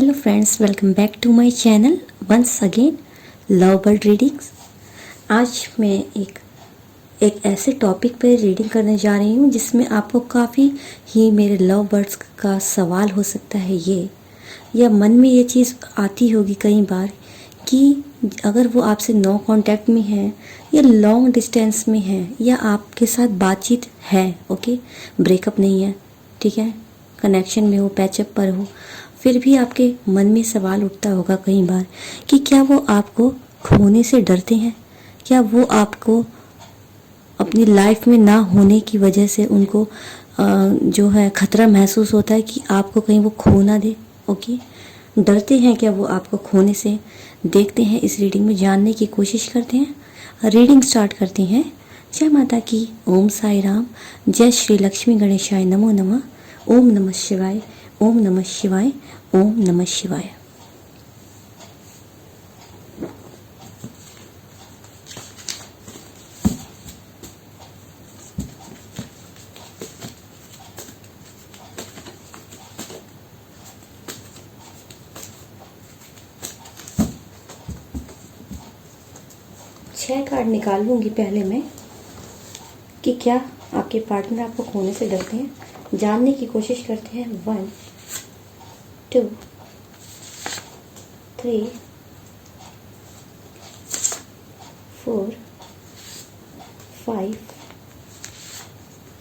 Hello friends, welcome back to my channel once again love bird readings. आज मैं एक ऐसे टॉपिक पर रीडिंग करने जा रही हूँ जिसमें आपको काफ़ी ही मेरे लव बर्ड्स का सवाल हो सकता है ये, या मन में ये चीज़ आती होगी कई बार कि अगर वो आपसे नो कांटेक्ट में है या लॉन्ग डिस्टेंस में है या आपके साथ बातचीत है, ओके, ब्रेकअप नहीं है, ठीक है, कनेक्शन में हो, पैचअप पर हो, फिर भी आपके मन में सवाल उठता होगा कई बार कि क्या वो आपको खोने से डरते हैं, क्या वो आपको अपनी लाइफ में ना होने की वजह से उनको जो है खतरा महसूस होता है कि आपको कहीं वो खो ना दे। ओके, डरते हैं क्या वो आपको खोने से? देखते हैं, इस रीडिंग में जानने की कोशिश करते हैं। रीडिंग स्टार्ट करते हैं। जय माता की, ओम साई राम, जय श्री लक्ष्मी गणेशाय नमो नमः, ओम नमः शिवाय, ओम नमः शिवाय, ओम नमः शिवाय। छह कार्ड निकाल लूंगी पहले मैं कि क्या आपके पार्टनर आपको खोने से डरते हैं। जानने की कोशिश करते हैं। 1 2 3 4 5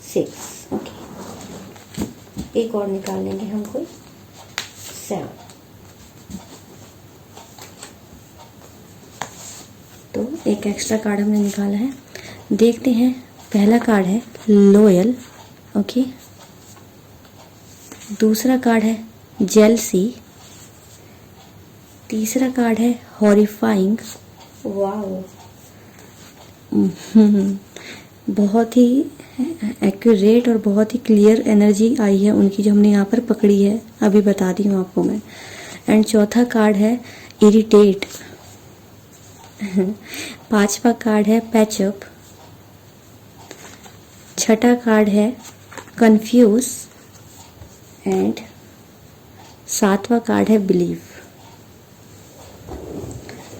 6। ओके, एक और निकाल लेंगे हम कोई 7। तो एक एक्स्ट्रा कार्ड हमने निकाला है। देखते हैं, पहला कार्ड है लॉयल, ओके, दूसरा कार्ड है जेलसी, तीसरा कार्ड है हॉरिफाइंग। वाओ, बहुत ही एक्यूरेट और बहुत ही क्लियर एनर्जी आई है उनकी जो हमने यहाँ पर पकड़ी है, अभी बता दी हूँ आपको मैं। एंड चौथा कार्ड है इरिटेट, पांचवा कार्ड है पैचअप, छठा कार्ड है कंफ्यूज एंड सातवां कार्ड है बिलीव।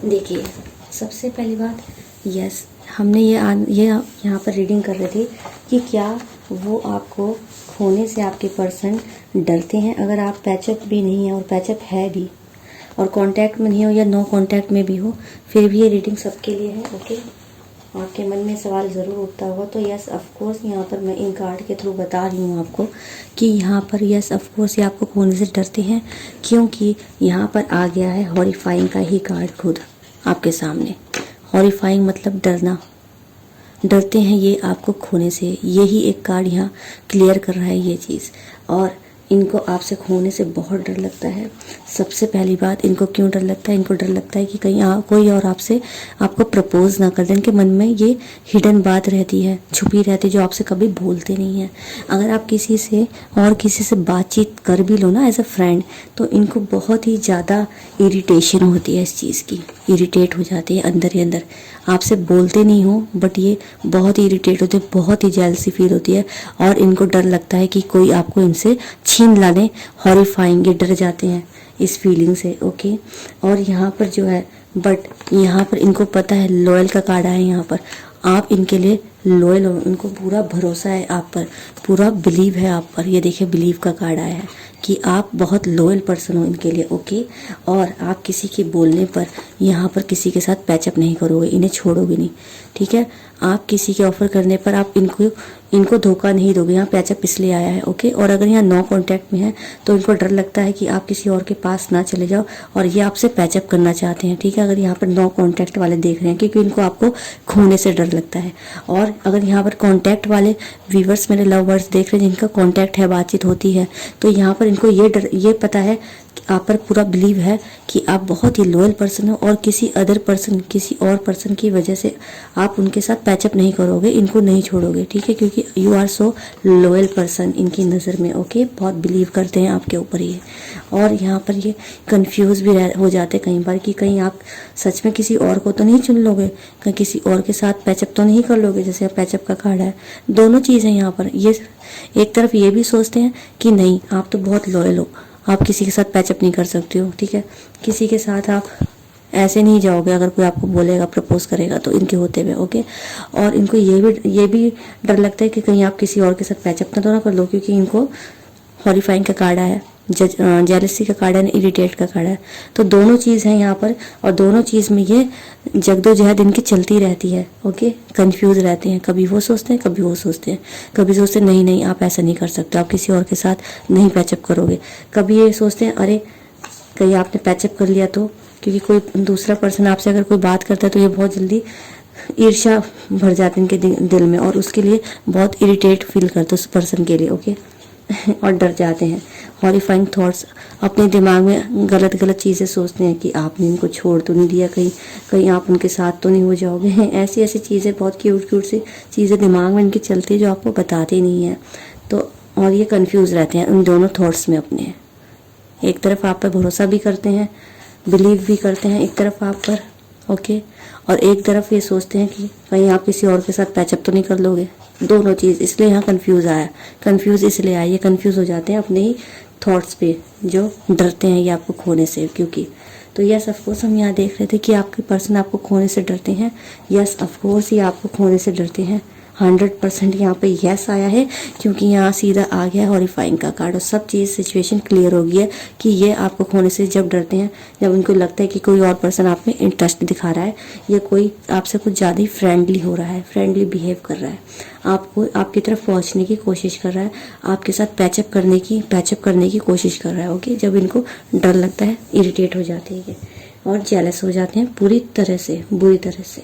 देखिए, सबसे पहली बात, यस, हमने ये यहाँ पर रीडिंग कर रहे थे कि क्या वो आपको खोने से आपके पर्सन डरते हैं। अगर आप पैचअप भी नहीं है और पैचअप है भी और कांटेक्ट में नहीं हो या नो कांटेक्ट में भी हो, फिर भी ये रीडिंग सबके लिए है। ओके, आपके मन में सवाल ज़रूर उठता होगा। तो यस ऑफ कोर्स यहाँ पर मैं इन कार्ड के थ्रू बता रही हूँ आपको कि यहाँ पर यस ऑफ कोर्स ये आपको खोने से डरते हैं, क्योंकि यहाँ पर आ गया है हॉरिफाइंग का ही कार्ड खुद आपके सामने। हॉरिफाइंग मतलब डरना, डरते हैं ये आपको खोने से। यही एक कार्ड यहाँ क्लियर कर रहा है ये चीज़। और इनको आपसे खोने से बहुत डर लगता है। सबसे पहली बात, इनको क्यों डर लगता है? इनको डर लगता है कि कहीं कोई और आपको प्रपोज ना कर दे। इनके मन में ये हिडन बात रहती है, छुपी रहती है, जो आपसे कभी बोलते नहीं है। अगर आप किसी से बातचीत कर भी लो ना एज अ फ्रेंड, तो इनको बहुत ही ज़्यादा इरिटेशन होती है इस चीज़ की, इरिटेट हो जाती है अंदर ही अंदर। आपसे बोलते नहीं हो बट ये बहुत ही इरिटेट होते हैं, बहुत ही जेलसी फील होती है और इनको डर लगता है कि कोई आपको इनसे छीन ला ले। हॉरिफाइंग, ये डर जाते हैं इस फीलिंग से। ओके, और यहाँ पर जो है, बट यहाँ पर इनको पता है, लॉयल का कार्ड है यहाँ पर, आप इनके लिए लॉयल हो, इनको पूरा भरोसा है आप पर, पूरा बिलीव है आप पर। ये देखिए, बिलीव का कार्ड आया है कि आप बहुत लॉयल पर्सन हो इनके लिए। ओके, और आप किसी के बोलने पर यहाँ पर किसी के साथ पैचअप नहीं करोगे, इन्हें छोड़ोगे नहीं, ठीक है। आप किसी के ऑफर करने पर आप इनको धोखा नहीं दोगे। यहाँ पैचअप इसलिए आया है। ओके, और अगर यहाँ नो कांटेक्ट में है तो इनको डर लगता है कि आप किसी और के पास ना चले जाओ और ये आपसे पैचअप करना चाहते हैं, ठीक है। अगर यहाँ पर नो कांटेक्ट वाले देख रहे हैं, क्योंकि इनको आपको खोने से डर लगता है। और अगर यहाँ पर कांटेक्ट वाले व्यूवर्स, मेरे लव बर्ड्स देख रहे हैं जिनका कांटेक्ट है, बातचीत होती है, तो यहाँ पर इनको ये पता है कि आप पर पूरा बिलीव है कि आप बहुत ही लॉयल पर्सन हो और किसी और पर्सन की वजह से आप उनके साथ पैचअप नहीं करोगे, इनको नहीं छोड़ोगे, ठीक है, क्योंकि you are so loyal person इनकी नज़र में। ओके, बहुत बिलीव करते हैं आपके ऊपर ये। और यहाँ पर ये कंफ्यूज भी हो जाते कई बार कि कहीं आप सच में किसी और को तो नहीं चुन लोगे, कहीं किसी और के साथ पैचअप तो नहीं कर लोगे, जैसे पैचअप का कार्ड है। दोनों चीज़ें यहाँ पर, ये एक तरफ ये भी सोचते हैं कि नहीं, आप तो बहुत लॉयल हो, आप किसी के साथ पैचअप नहीं कर सकते हो, ठीक है। किसी के साथ आप ऐसे नहीं जाओगे अगर कोई आपको बोलेगा, प्रपोज करेगा तो इनके होते हुए, ओके। और इनको ये भी डर लगता है कि कहीं आप किसी और के साथ पैचअप तो ना कर लो, क्योंकि इनको हॉरिफाइंग का कार्ड है, जेलसी का कार्ड है, इरिटेट का कार्ड है। तो दोनों चीज़ है यहाँ पर, और दोनों चीज़ में ये जगदोजहद इनकी चलती रहती है, ओके। कंफ्यूज रहते हैं, कभी वो सोचते हैं, कभी वो सोचते हैं, कभी सोचते हैं नहीं नहीं आप ऐसा नहीं कर सकते, आप किसी और के साथ नहीं पैचअप करोगे। कभी ये सोचते हैं अरे कहीं आपने पैचअप कर लिया तो, क्योंकि कोई दूसरा पर्सन आपसे अगर कोई बात करता है तो ये बहुत जल्दी ईर्ष्या भर जाती है इनके दिल में, और उसके लिए बहुत इरिटेट फील करते उस पर्सन के लिए, ओके। और डर जाते हैं। हॉरिफाइंग थॉट्स, अपने दिमाग में गलत गलत चीज़ें सोचते हैं कि आपने इनको छोड़ तो नहीं दिया, कहीं आप उनके साथ तो नहीं हो जाओगे। ऐसी ऐसी चीज़ें, बहुत क्यूट क्यूट सी चीज़ें दिमाग में इनकी चलती है जो आपको बताते नहीं हैं। तो और ये कंफ्यूज रहते हैं उन दोनों थॉट्स में अपने। एक तरफ आप पर भरोसा भी करते हैं, बिलीव भी करते हैं एक तरफ आप पर, ओके। और एक तरफ ये सोचते हैं कि कहीं आप किसी और के साथ पैचअप तो नहीं कर लोगे। दोनों चीज़, इसलिए यहाँ कंफ्यूज इसलिए आया, ये कंफ्यूज हो जाते हैं अपने ही थॉट्स पे, जो डरते हैं ये आपको खोने से। क्योंकि तो यस ऑफकोर्स हम यहाँ देख रहे थे कि आपके पर्सन आपको खोने से डरते हैं। यस ऑफकोर्स ये आपको खोने से डरते हैं। 100% यहाँ पे यस आया है, क्योंकि यहाँ सीधा आ गया है हॉरिफाइंग का कार्ड, और सब चीज़ सिचुएशन क्लियर हो गई है कि ये आपको खोने से जब डरते हैं, जब उनको लगता है कि कोई और पर्सन आप में इंटरेस्ट दिखा रहा है, या कोई आपसे कुछ ज़्यादा ही फ्रेंडली हो रहा है, फ्रेंडली बिहेव कर रहा है, आपको आपकी तरफ पहुँचने की कोशिश कर रहा है, आपके साथ पैचअप करने की कोशिश कर रहा है, ओके। जब इनको डर लगता है, इरिटेट हो जाते हैं ये, और जेलस हो जाते हैं बुरी तरह से,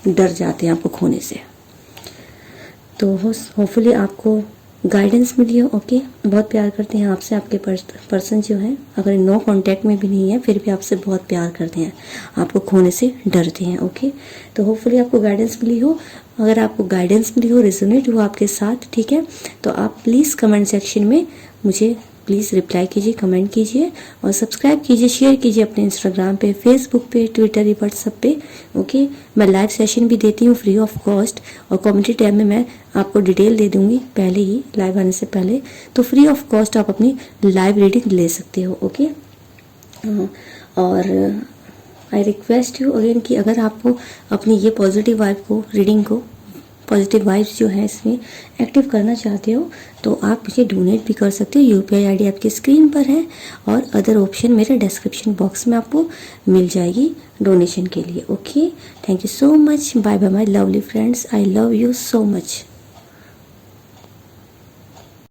डर जाते हैं आपको खोने से। तो होपफुली आपको गाइडेंस मिली हो, ओके। बहुत प्यार करते हैं आपसे आपके पर्सन जो हैं, अगर नो कांटेक्ट में भी नहीं है फिर भी आपसे बहुत प्यार करते हैं, आपको खोने से डरते हैं, ओके। तो होपफुली आपको गाइडेंस मिली हो। अगर आपको गाइडेंस मिली हो, रेजोनेट हो आपके साथ, ठीक है, तो आप प्लीज़ कमेंट सेक्शन में मुझे प्लीज़ रिप्लाई कीजिए, कमेंट कीजिए, और सब्सक्राइब कीजिए, शेयर कीजिए अपने इंस्टाग्राम पे, फेसबुक पे, ट्विटर, व्हाट्सएप पे, ओके। मैं लाइव सेशन भी देती हूँ फ्री ऑफ कॉस्ट, और कम्युनिटी टैब में मैं आपको डिटेल दे दूँगी पहले ही, लाइव आने से पहले। तो फ्री ऑफ कॉस्ट आप अपनी लाइव रीडिंग ले सकते हो, ओके। और आई रिक्वेस्ट यू अगेन कि अगर आपको अपनी ये पॉजिटिव वाइब को, रीडिंग को, पॉजिटिव वाइब्स जो है इसमें एक्टिव करना चाहते हो, तो आप मुझे डोनेट भी कर सकते हो। यूपीआई आईडी आपकी स्क्रीन पर है, और अदर ऑप्शन मेरे डिस्क्रिप्शन बॉक्स में आपको मिल जाएगी डोनेशन के लिए, okay. Thank you so much, bye bye my lovely friends, I love you so much.